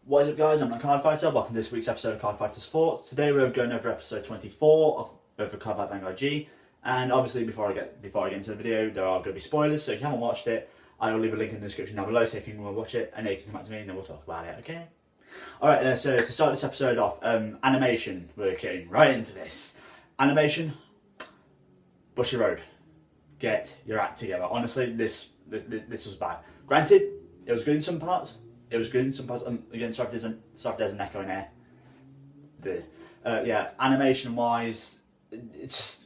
What is up, guys? I'm the CardFighter. Welcome to this week's episode of CardFighter's Thoughts. Today we're going over episode 24 of the CardFight Vanguard G. And obviously, before I get into the video, there are going to be spoilers. So if you haven't watched it, I will leave a link in the description down below so you can watch it, and then you can come back to me and then we'll talk about it. Okay? All right. So to start this episode off, animation. We're getting right into this. Animation. Bushy Road. Get your act together. Honestly, this was bad. Granted, it was good in some parts. Again, sorry if there's an echo in here. Yeah, animation-wise, it's just,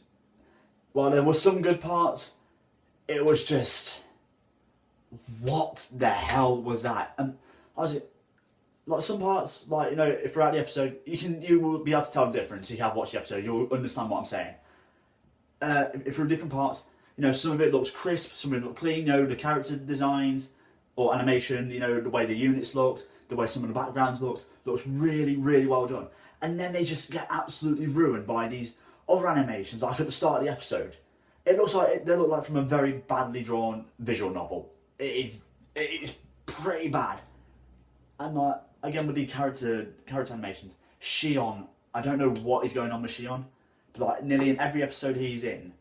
while there was some good parts, it was just, what the hell was that? Honestly, like some parts, like, you know, throughout the episode, you will be able to tell the difference. If you have watched the episode, you'll understand what I'm saying. Through different parts, you know, some of it looks crisp, some of it looks clean. You know, the character designs or animation, you know, the way the units looked, the way some of the backgrounds looks really, really well done. And then they just get absolutely ruined by these other animations, like at the start of the episode. It looks like they look like from a very badly drawn visual novel. It is pretty bad. And like, again with the character animations, Shion, I don't know what is going on with Shion, but like nearly in every episode he's in,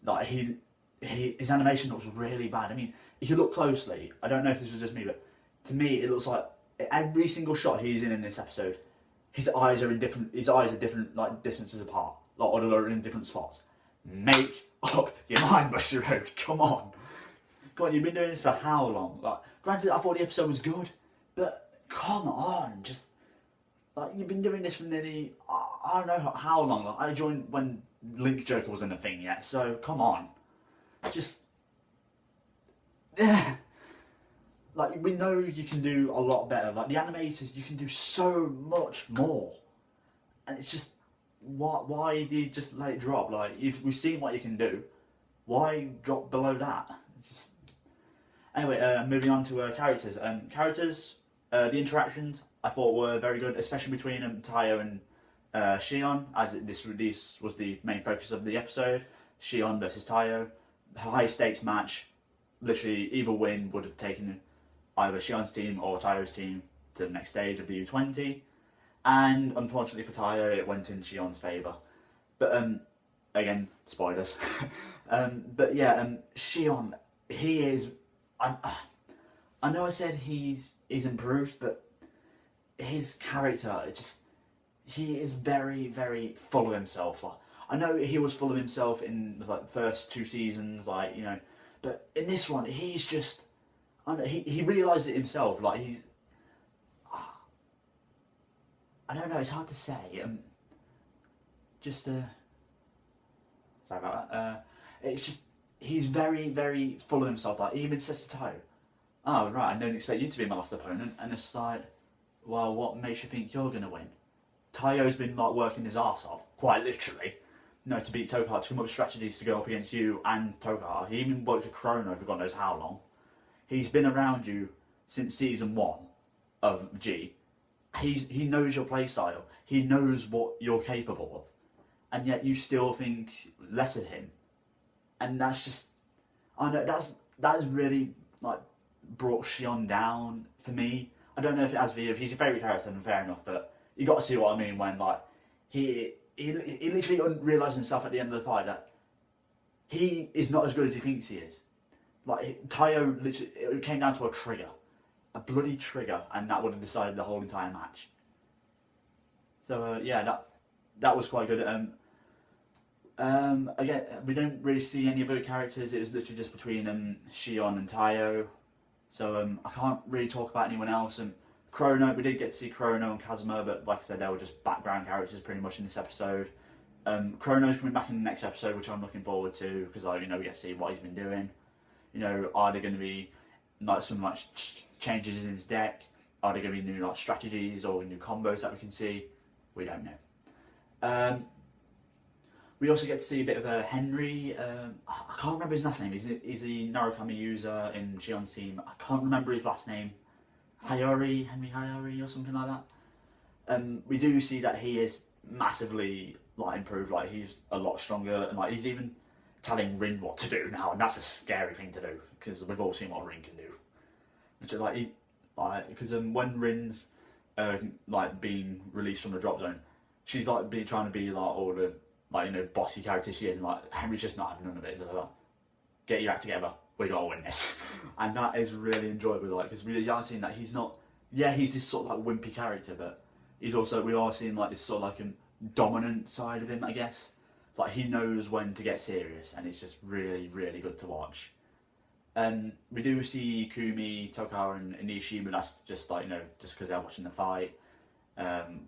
like his animation looks really bad. I mean, if you look closely, I don't know if this was just me, but to me it looks like every single shot he's in this episode, his eyes are different like distances apart, like, or they're in different spots. Make up your mind, Buster Road. Come on, you've been doing this for how long? Like, granted, I thought the episode was good, but come on, just like, you've been doing this for nearly, I don't know how long. Like, I joined when Link Joker wasn't a thing yet, so come on, just. Like, we know you can do a lot better. Like, the animators, you can do so much more. And it's just, why did you just let it drop? Like, if we've seen what you can do, why drop below that? It's just... Anyway, moving on to characters. The interactions I thought were very good, especially between Tayo and Shion, as this was the main focus of the episode. Shion versus Tayo, high stakes match. Literally, either win would have taken either Shion's team or Tayo's team to the next stage of the U20. And unfortunately for Tayo, it went in Shion's favour. But, again, spoilers. But yeah, Shion, he is... I know I said he's improved, but his character, he is very, very full of himself. Like, I know he was full of himself in the first 2 seasons, like, you know, but in this one, he's just, I don't know, he realises it himself. Like, he's, I don't know, it's hard to say. Sorry about that. It's just, he's very, very full of himself. Like, he even says to Tayo, "Oh, right, I don't expect you to be my last opponent." And it's like, well, what makes you think you're going to win? Tayo's been like working his arse off, quite literally, you know, to beat Tokar, to come up with strategies to go up against you and Tokar. He even worked with Chrono for God knows how long. He's been around you since season 1 of G. He knows your playstyle. He knows what you're capable of. And yet you still think less of him. And that's just, I know, that has really, like, brought Shion down for me. I don't know if it has for you. If he's your favourite character, then fair enough, but you got to see what I mean when, like, he literally realised himself at the end of the fight that he is not as good as he thinks he is. Like, Tayo literally, it came down to a trigger. A bloody trigger, and that would have decided the whole entire match. So, yeah, that was quite good. Again, we don't really see any other characters. It was literally just between Shion and Tayo. So I can't really talk about anyone else. And Chrono, we did get to see Chrono and Kazuma, but like I said, they were just background characters pretty much in this episode. Chrono's coming back in the next episode, which I'm looking forward to, because, like, you know, we get to see what he's been doing. You know, are there going to be like some like changes in his deck? Are there going to be new like strategies or new combos that we can see? We don't know. We also get to see a bit of a Henry. I can't remember his last name. He's a Narukami user in Shion's team. I can't remember his last name. Henry Hayori or something like that. We do see that he is massively like improved. Like, he's a lot stronger, and like he's even telling Rin what to do now, and that's a scary thing to do because we've all seen what Rin can do. Which is like, because when Rin's like being released from the drop zone, she's like trying to be like all the like bossy character she is, and like Henry's just not having none of it. Just like, get your act together, we gotta win this, and that is really enjoyable. Like, because we are seeing that he's not, he's this sort of like wimpy character, but he's also, we are seeing like this sort of like a dominant side of him, I guess. Like, he knows when to get serious, and it's just really, really good to watch. We do see Kumi, Tokawa, and Inishi, but that's just like just because they're watching the fight.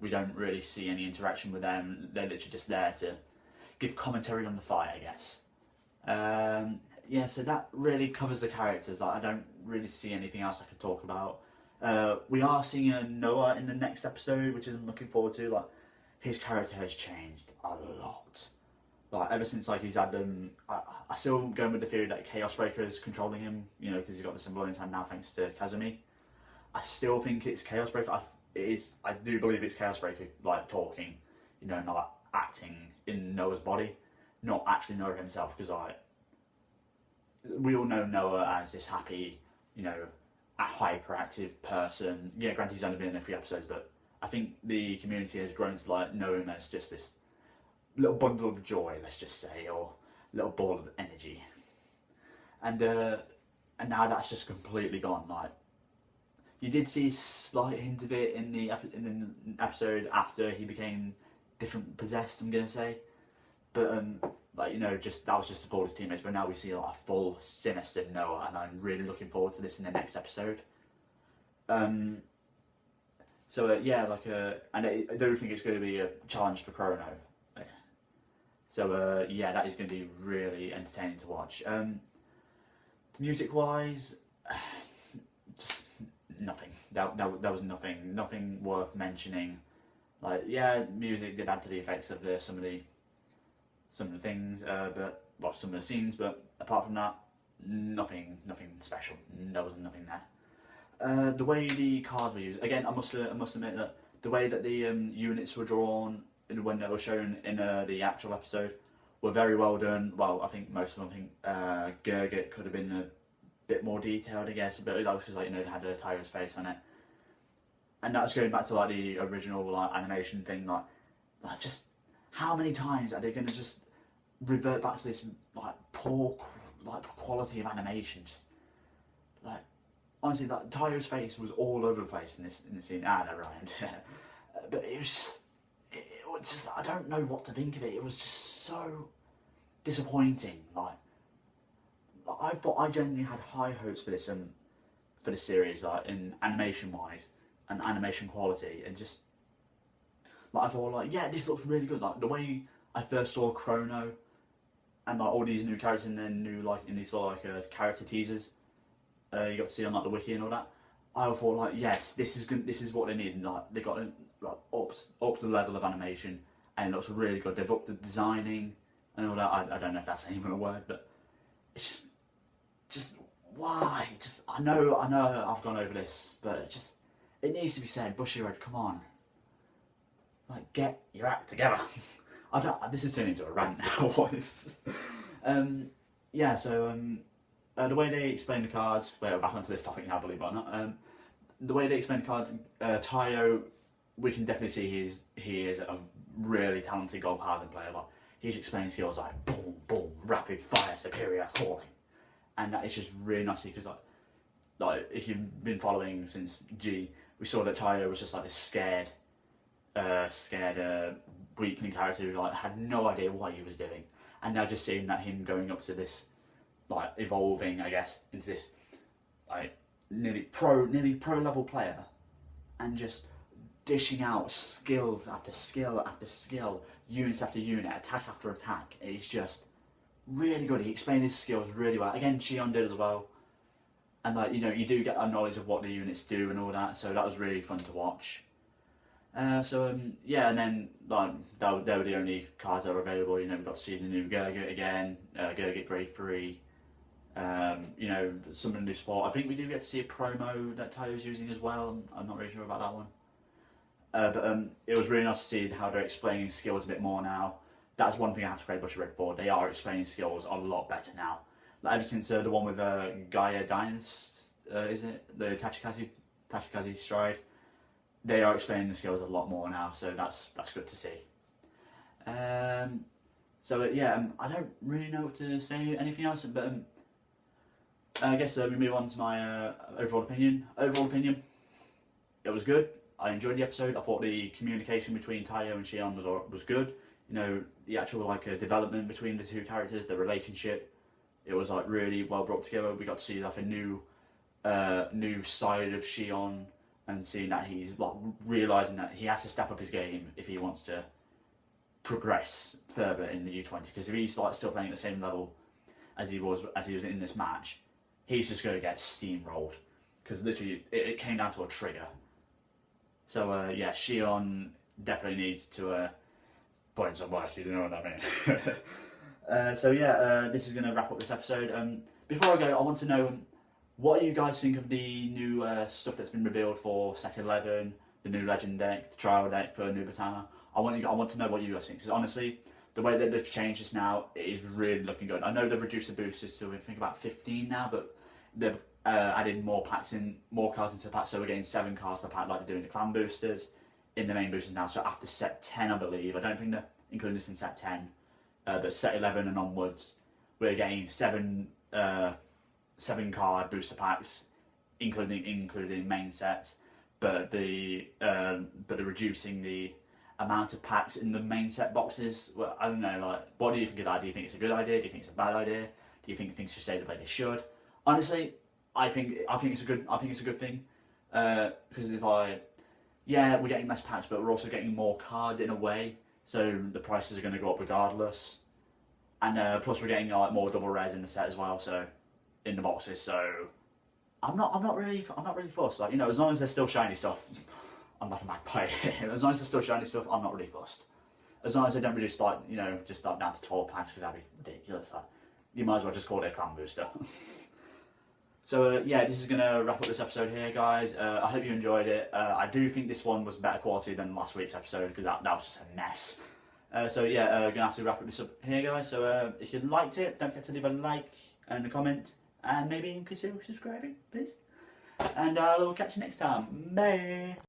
We don't really see any interaction with them. They're literally just there to give commentary on the fight, I guess. Yeah, so that really covers the characters. Like, I don't really see anything else I could talk about. We are seeing Noah in the next episode, which I'm looking forward to. Like, his character has changed a lot. Like, ever since like he's had I still going with the theory that Chaos Breaker is controlling him, because he's got the symbol in his hand now thanks to Kazumi. I still think it's Chaos Breaker. I do believe it's Chaos Breaker, like talking, not like acting in Noah's body, not actually Noah himself, because we all know Noah as this happy, a hyperactive person. Yeah, granted he's only been in a few episodes, but I think the community has grown to like know him as just this little bundle of joy, let's just say, or little ball of energy. And now that's just completely gone. Like, you did see a slight hint of it in the episode after he became different possessed, I'm gonna say, but like just that was just to fool his teammates. But now we see like a full sinister Noah, and I'm really looking forward to this in the next episode. So yeah, like and I do think it's going to be a challenge for Chrono. So yeah, that is going to be really entertaining to watch. Music wise, just nothing. That was nothing worth mentioning. Like, yeah, music did add to the effects of some of the things, but some of the scenes. But apart from that, nothing special. There was nothing there. The way the cards were used, again, I must admit that the way that the units were drawn when they were shown in the actual episode were very well done. Well, I think most of them, Gurgit could have been a bit more detailed, I guess, but that was because it had a Tyro's face on it. And that's going back to like the original like animation thing, like just how many times are they going to just revert back to this like poor quality of animation? Just like, honestly, like Tyro's face was all over the place in this scene. Never mind. But it was just I don't know what to think of it. It was just so disappointing. Like I thought, I genuinely had high hopes for this series, like in animation wise and animation quality, and just like I thought, like, yeah, this looks really good. Like the way I first saw Chrono and like all these new characters, and then new like in these sort of like character teasers you got to see on like the wiki and all that. I thought, like, yes, this is good. This is what they need. Like they got like up to the level of animation, and it looks really good. They've upped the designing and all that. I don't know if that's even a word, but it's just why? Just I know I've gone over this, but it needs to be said. Bushiroad, come on, like get your act together. This is turning into a rant now. What is? Yeah. So the way they explain the cards. We're back onto this topic now, believe it or not. The way they explain the cards, Tayo, we can definitely see he is a really talented gold paladin player. Like, he's explaining skills like boom, boom, rapid fire, superior, calling, and that is just really nice because like if you've been following since G, we saw that Tayo was just like this scared weakling character who like had no idea what he was doing, and now just seeing that him going up to this, like evolving, I guess, into this like nearly pro level player, and just dishing out skills after skill after skill, units after unit, attack after attack. It's just really good. He explained his skills really well. Again, Shion did as well, and like you do get a knowledge of what the units do and all that. So that was really fun to watch. Yeah, and then like they were the only cards that were available. We got to see the new Gurgit again, Gurgit Grade 3. Some of the new support. I think we do get to see a promo that Tayo's using as well. I'm not really sure about that one. But it was really nice to see how they're explaining skills a bit more now. That's one thing I have to credit Bushiroad for. They are explaining skills a lot better now. Like ever since the one with Gaia Dynast, is it? The Tachikaze Stride. they are explaining the skills a lot more now, so that's good to see. So yeah, I don't really know what to say anything else, but I guess we move on to my overall opinion. Overall opinion, it was good. I enjoyed the episode. I thought the communication between Tayo and Shion was good. You know, the actual like development between the two characters, the relationship, it was like really well brought together. We got to see like a new side of Shion, and seeing that he's like realizing that he has to step up his game if he wants to progress further in the U20. Because if he's like still playing at the same level as he was in this match, he's just going to get steamrolled. Because literally, it came down to a trigger. So yeah, Shion definitely needs to put in some work. You know what I mean? So yeah, this is going to wrap up this episode. Before I go, I want to know what do you guys think of the new stuff that's been revealed for Set 11, the new Legend deck, the trial deck for Nubatama. I want to know what you guys think, because honestly, the way that they've changed this now, it is really looking good. I know they've reduced the boosters to I think about 15 now, but they've added more cards into the pack, so we're getting 7 cards per pack like they're doing the clan boosters in the main boosters now. So after set 10, I believe, I don't think they're including this in set 10, but set 11 and onwards, we're getting 7 card booster packs, including main sets, but they're reducing the amount of packs in the main set boxes. Well, I don't know, like, what do you think of that? Do you think it's a good idea? Do you think it's a bad idea? Do you think things should stay the way they should? Honestly, I think it's a good thing, because it's like, yeah, we're getting less packs, but we're also getting more cards in a way, so the prices are going to go up regardless, and plus we're getting like more double rares in the set as well, so in the boxes. So I'm not really fussed. Like, you know, as long as there's still shiny stuff, I'm not a magpie. As long as there's still shiny stuff, I'm not really fussed. As long as they don't reduce, like, you know, just like down to 12 packs, that'd be ridiculous. Like, you might as well just call it a clan booster. So yeah, this is going to wrap up this episode here, guys. I hope you enjoyed it. I do think this one was better quality than last week's episode, because that was just a mess. So yeah, going to have to wrap this up here, guys. So if you liked it, don't forget to leave a like and a comment, and maybe consider subscribing, please. And I will catch you next time. Bye!